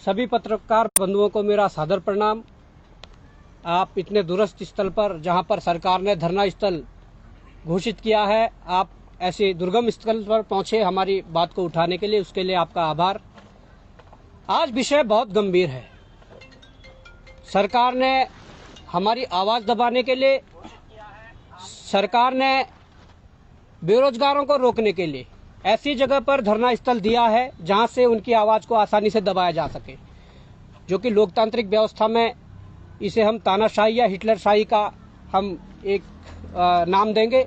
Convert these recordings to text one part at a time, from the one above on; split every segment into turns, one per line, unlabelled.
सभी पत्रकार बंधुओं को मेरा सादर प्रणाम। आप इतने दूरस्थ स्थल पर, जहां पर सरकार ने धरना स्थल घोषित किया है, आप ऐसे दुर्गम स्थल पर पहुंचे हमारी बात को उठाने के लिए, उसके लिए आपका आभार। आज विषय बहुत गंभीर है। सरकार ने हमारी आवाज दबाने के लिए, सरकार ने बेरोजगारों को रोकने के लिए ऐसी जगह पर धरना स्थल दिया है जहां से उनकी आवाज को आसानी से दबाया जा सके, जो कि लोकतांत्रिक व्यवस्था में इसे हम तानाशाही या हिटलरशाही का हम एक नाम देंगे।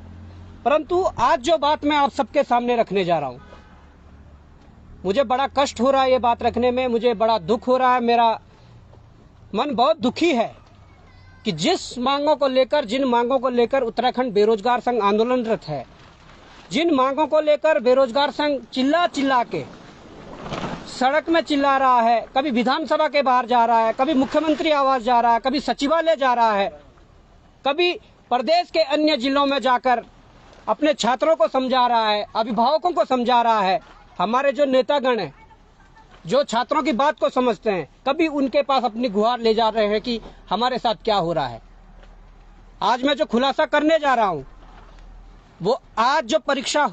परंतु आज जो बात मैं आप सबके सामने रखने जा रहा हूं, मुझे बड़ा कष्ट हो रहा है ये बात रखने में, मुझे बड़ा दुख हो रहा है। मेरा मन बहुत दुखी है कि जिन मांगों को लेकर उत्तराखंड बेरोजगार संघ आंदोलनरत है, जिन मांगों को लेकर बेरोजगार संघ चिल्ला चिल्ला के सड़क में चिल्ला रहा है, कभी विधानसभा के बाहर जा रहा है, कभी मुख्यमंत्री आवास जा रहा है, कभी सचिवालय जा रहा है, कभी प्रदेश के अन्य जिलों में जाकर अपने छात्रों को समझा रहा है, अभिभावकों को समझा रहा है। हमारे जो नेतागण हैं, जो छात्रों की बात को समझते हैं, कभी उनके पास अपनी गुहार ले जा रहे हैं कि हमारे साथ क्या हो रहा है। आज मैं जो खुलासा करने जा रहा हूं, वो आज जो परीक्षा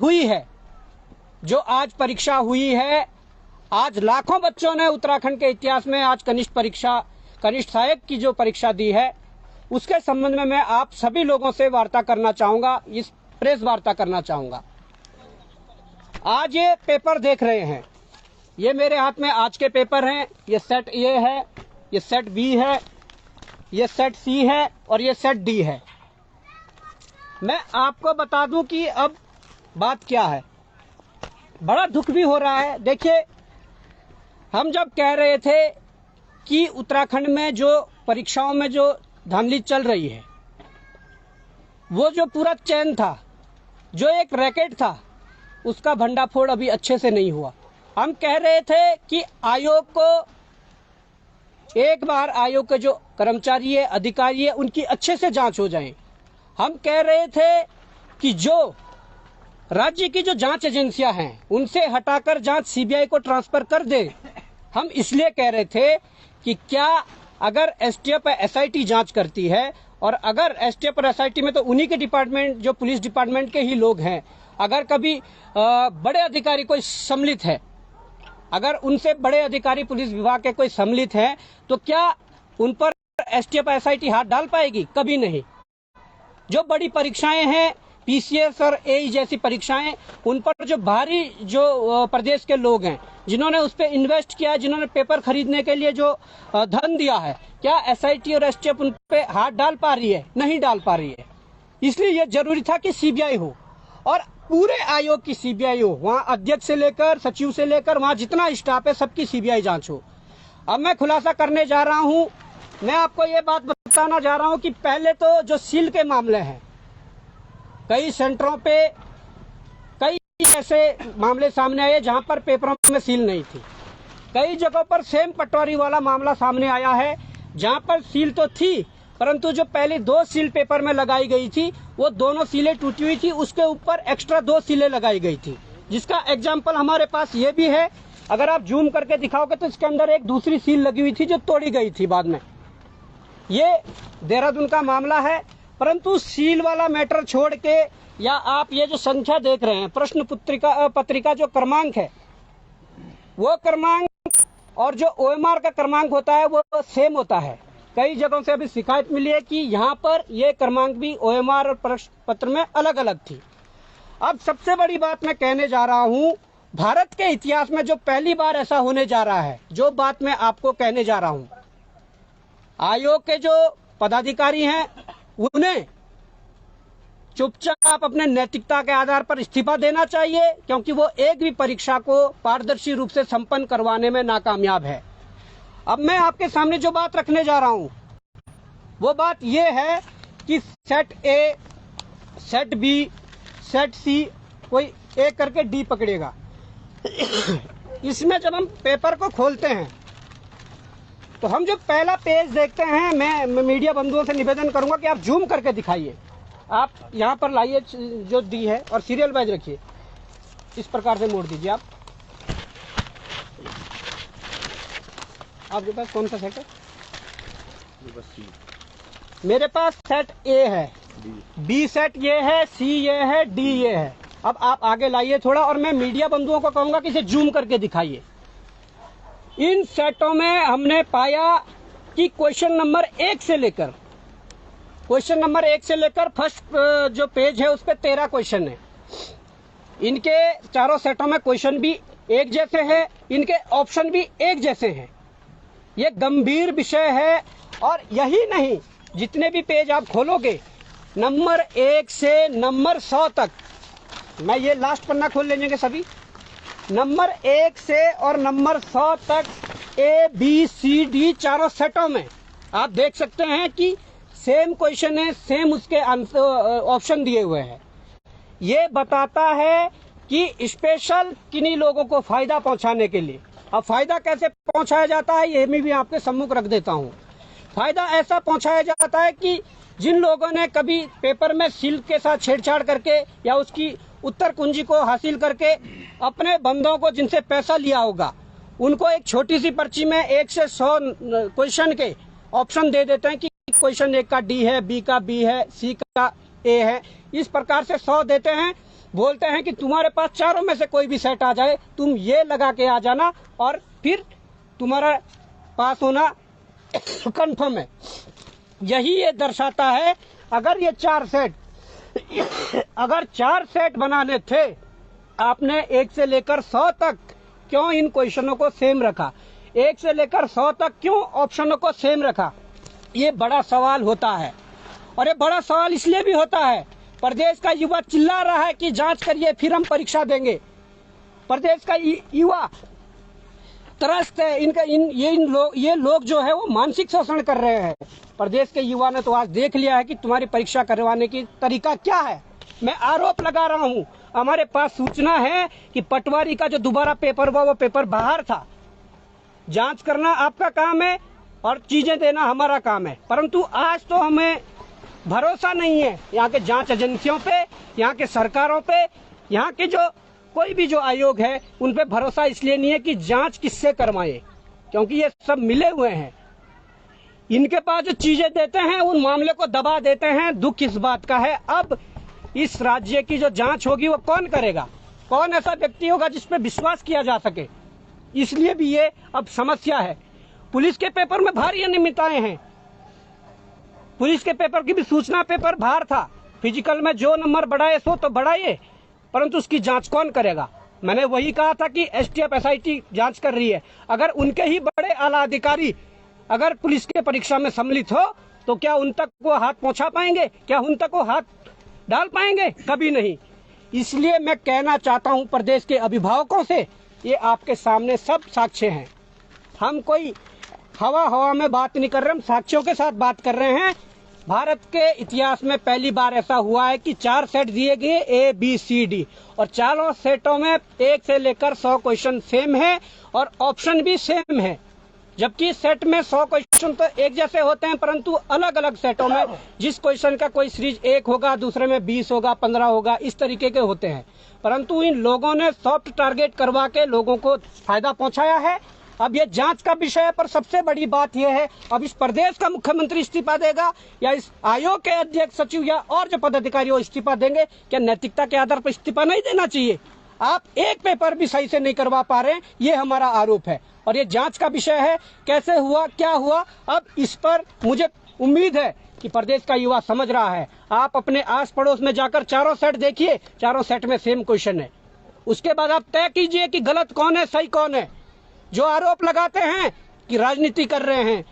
हुई है, आज लाखों बच्चों ने उत्तराखंड के इतिहास में आज कनिष्ठ सहायक की जो परीक्षा दी है, उसके संबंध में मैं आप सभी लोगों से वार्ता करना चाहूंगा, इस प्रेस वार्ता करना चाहूंगा। आज ये पेपर देख रहे हैं, ये मेरे हाथ में आज के पेपर हैं। ये सेट ए है, ये सेट बी है, ये सेट सी है और ये सेट डी है। मैं आपको बता दूं कि अब बात क्या है। बड़ा दुख भी हो रहा है। देखिए, हम जब कह रहे थे कि उत्तराखंड में जो परीक्षाओं में जो धांधली चल रही है, वो जो पूरा चैन था, जो एक रैकेट था, उसका भंडाफोड़ अभी अच्छे से नहीं हुआ। हम कह रहे थे कि आयोग को एक बार, आयोग के जो कर्मचारी है, अधिकारी है, उनकी अच्छे से जांच हो जाए। हम कह रहे थे कि जो राज्य की जो जांच एजेंसियां हैं, उनसे हटाकर जांच सीबीआई को ट्रांसफर कर दे। हम इसलिए कह रहे थे कि क्या अगर एसटीएफ एसआईटी जांच करती है, और अगर एसटीएफ और एसआईटी में तो उन्हीं के डिपार्टमेंट, जो पुलिस डिपार्टमेंट के ही लोग हैं, अगर कभी बड़े अधिकारी कोई सम्मिलित है, अगर उनसे बड़े अधिकारी पुलिस विभाग के कोई सम्मिलित हैं, तो क्या उन पर एसटीएफ एसआईटी हाथ डाल पाएगी? कभी नहीं। जो बड़ी परीक्षाएं हैं, पीसीएस और एई जैसी परीक्षाएं, उन पर जो बाहरी जो प्रदेश के लोग हैं, जिन्होंने उस पर इन्वेस्ट किया है, जिन्होंने पेपर खरीदने के लिए जो धन दिया है, क्या एसआईटी और एसटीएफ उन पे हाथ डाल पा रही है? नहीं डाल पा रही है। इसलिए यह जरूरी था कि सीबीआई हो, और पूरे आयोग की सीबीआई हो। वहां अध्यक्ष से लेकर सचिव से लेकर वहां जितना स्टाफ है, सबकी सीबीआई जांच हो। अब मैं खुलासा करने जा रहा हूं। मैं आपको ये बात बताना जा रहा हूं कि पहले तो जो सील के मामले हैं, कई सेंटरों पे कई ऐसे मामले सामने आए जहां पर पेपरों में सील नहीं थी। कई जगहों पर सेम पटवारी वाला मामला सामने आया है, जहां पर सील तो थी, परंतु जो पहले 2 सील पेपर में लगाई गई थी, वो दोनों सीलें टूटी हुई थी, उसके ऊपर एक्स्ट्रा 2 सीलें लगाई गई थी, जिसका एग्जाम्पल हमारे पास ये भी है। अगर आप जूम करके दिखाओगे तो इसके अंदर एक दूसरी सील लगी हुई थी जो तोड़ी गई थी बाद में। ये देहरादून का मामला है। परंतु सील वाला मैटर छोड़ के, या आप ये जो संख्या देख रहे हैं, प्रश्न पत्रिका जो क्रमांक है, वो क्रमांक और जो ओएमआर का क्रमांक होता है, वो सेम होता है। कई जगहों से अभी शिकायत मिली है कि यहाँ पर ये क्रमांक भी ओएमआर और प्रश्न पत्र में अलग अलग थी। अब सबसे बड़ी बात मैं कहने जा रहा हूँ, भारत के इतिहास में जो पहली बार ऐसा होने जा रहा है, जो बात मैं आपको कहने जा रहा हूँ, आयोग के जो पदाधिकारी हैं, उन्हें चुपचाप अपने नैतिकता के आधार पर इस्तीफा देना चाहिए, क्योंकि वो एक भी परीक्षा को पारदर्शी रूप से संपन्न करवाने में नाकामयाब है। अब मैं आपके सामने जो बात रखने जा रहा हूं, वो बात ये है कि set A, set B, set C, कोई एक करके डी पकड़ेगा। इसमें जब हम पेपर को खोलते हैं, तो हम जो पहला पेज देखते हैं, मैं मीडिया बंधुओं से निवेदन करूंगा कि आप जूम करके दिखाइए। आप यहाँ पर लाइए जो दी है, और सीरियल वाइज रखिए, इस प्रकार से मोड़ दीजिए आप। आपके पास कौन सा सेट है? मेरे पास सेट ए है, बी सेट ये है, सी ये है, डी ये है। अब आप आगे लाइए थोड़ा और मैं मीडिया बंधुओं को कहूंगा कि इसे जूम करके दिखाइए। इन सेटों में हमने पाया कि क्वेश्चन नंबर 1 से लेकर फर्स्ट जो पेज है उस पे 13 क्वेश्चन है। इनके चारों सेटों में क्वेश्चन भी एक जैसे हैं, इनके ऑप्शन भी एक जैसे हैं। ये गंभीर विषय है। और यही नहीं, जितने भी पेज आप खोलोगे नंबर 1 से नंबर 100 तक, मैं ये लास्ट पन्ना खोल लेंगे सभी, नंबर 1 से और नंबर 100 तक ए बी सी डी चारों सेटों में आप देख सकते हैं कि सेम क्वेश्चन है, सेम उसके ऑप्शन दिए हुए हैं। ये बताता है कि स्पेशल किन्हीं लोगों को फायदा पहुंचाने के लिए। अब फायदा कैसे पहुंचाया जाता है ये मैं भी आपके सम्मुख रख देता हूं। फायदा ऐसा पहुंचाया जाता है कि जिन लोगों ने कभी पेपर में सिल्क के साथ छेड़छाड़ करके या उसकी उत्तर कुंजी को हासिल करके अपने बंदों को जिनसे पैसा लिया होगा, उनको एक छोटी सी पर्ची में 1 से 100 क्वेश्चन के ऑप्शन दे देते हैं कि क्वेश्चन 1 का डी है, बी का बी है, सी का ए है। इस प्रकार से 100 देते हैं, बोलते हैं कि तुम्हारे पास चारों में से कोई भी सेट आ जाए, तुम ये लगा के आ जाना और फिर तुम्हारा पास होना कंफर्म है। यही ये दर्शाता है। अगर ये 4 सेट बनाने थे, आपने 1 से लेकर 100 तक क्यों इन क्वेश्चनों को सेम रखा? 1 से लेकर 100 तक क्यों ऑप्शनों को सेम रखा? ये बड़ा सवाल होता है। और ये बड़ा सवाल इसलिए भी होता है, प्रदेश का युवा चिल्ला रहा है कि जांच करिए फिर हम परीक्षा देंगे। प्रदेश का युवा त्रस्त है। ये लोग जो है वो मानसिक शोषण कर रहे हैं। प्रदेश के युवा ने तो आज देख लिया है कि तुम्हारी परीक्षा करवाने की तरीका क्या है। मैं आरोप लगा रहा हूँ, हमारे पास सूचना है कि पटवारी का जो दोबारा पेपर हुआ वो पेपर बाहर था। जांच करना आपका काम है और चीजें देना हमारा काम है, परंतु आज तो हमें भरोसा नहीं है यहाँ के जांच एजेंसियों पे, यहाँ के सरकारों पे, यहाँ के जो कोई भी जो आयोग है उन पे भरोसा इसलिए नहीं है कि जांच किससे करवाएं, क्योंकि ये सब मिले हुए हैं। इनके पास जो चीजें देते हैं उन मामले को दबा देते हैं। दुख इस बात का है, अब इस राज्य की जो जांच होगी वो कौन करेगा? कौन ऐसा व्यक्ति होगा जिस पे विश्वास किया जा सके? इसलिए भी ये अब समस्या है। पुलिस के पेपर में भारी अनियमितताएं हैं। पुलिस के पेपर की भी सूचना पेपर बाहर था। फिजिकल में जो नंबर बढ़ाए सो तो बढ़ाइए, परंतु उसकी जांच कौन करेगा? मैंने वही कहा था कि एसटीएफ एसआईटी जांच कर रही है। अगर उनके ही बड़े आला अधिकारी अगर पुलिस के परीक्षा में सम्मिलित हो तो क्या उन तक वो हाथ पहुंचा पाएंगे? क्या उन तक वो हाथ डाल पाएंगे? कभी नहीं। इसलिए मैं कहना चाहता हूं प्रदेश के अभिभावकों से, ये आपके सामने सब साक्ष्य हैं। हम कोई हवा में बात नहीं कर रहे, हम साक्ष्यों के साथ बात कर रहे हैं। भारत के इतिहास में पहली बार ऐसा हुआ है कि 4 सेट दिए गए ए बी सी डी और चारों सेटों में 1 से लेकर 100 क्वेश्चन सेम है और ऑप्शन भी सेम है। जबकि सेट में 100 क्वेश्चन तो एक जैसे होते हैं, परंतु अलग अलग सेटों में जिस क्वेश्चन का कोई सीरीज 1 होगा, दूसरे में 20 होगा, 15 होगा, इस तरीके के होते हैं। परंतु इन लोगों ने सॉफ्ट टारगेट करवा के लोगों को फायदा पहुंचाया है। अब ये जांच का विषय है, पर सबसे बड़ी बात यह है, अब इस प्रदेश का मुख्यमंत्री इस्तीफा देगा या इस आयोग के अध्यक्ष सचिव या और जो पदाधिकारी वो इस्तीफा देंगे? क्या नैतिकता के आधार पर इस्तीफा नहीं देना चाहिए? आप एक पेपर भी सही से नहीं करवा पा रहे हैं, ये हमारा आरोप है और ये जांच का विषय है। कैसे हुआ, क्या हुआ, अब इस पर मुझे उम्मीद है कि प्रदेश का युवा समझ रहा है। आप अपने आस पड़ोस में जाकर चारों सेट देखिए, चारों सेट में सेम क्वेश्चन है। उसके बाद आप तय कीजिए कि गलत कौन है, सही कौन है। जो आरोप लगाते हैं कि राजनीति कर रहे हैं,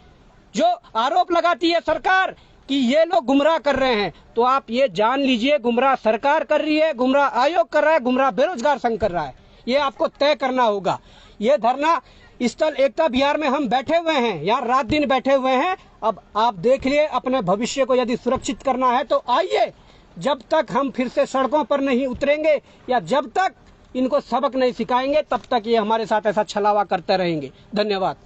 जो आरोप लगाती है सरकार कि ये लोग गुमराह कर रहे हैं, तो आप ये जान लीजिए गुमराह सरकार कर रही है, गुमराह आयोग कर रहा है, गुमराह बेरोजगार संघ कर रहा है। ये आपको तय करना होगा। ये धरना स्थल एकता विहार में हम बैठे हुए हैं, यहाँ रात दिन बैठे हुए हैं। अब आप देख लिए, अपने भविष्य को यदि सुरक्षित करना है तो आइए। जब तक हम फिर से सड़कों पर नहीं उतरेंगे या जब तक इनको सबक नहीं सिखाएंगे, तब तक ये हमारे साथ ऐसा छलावा करते रहेंगे। धन्यवाद।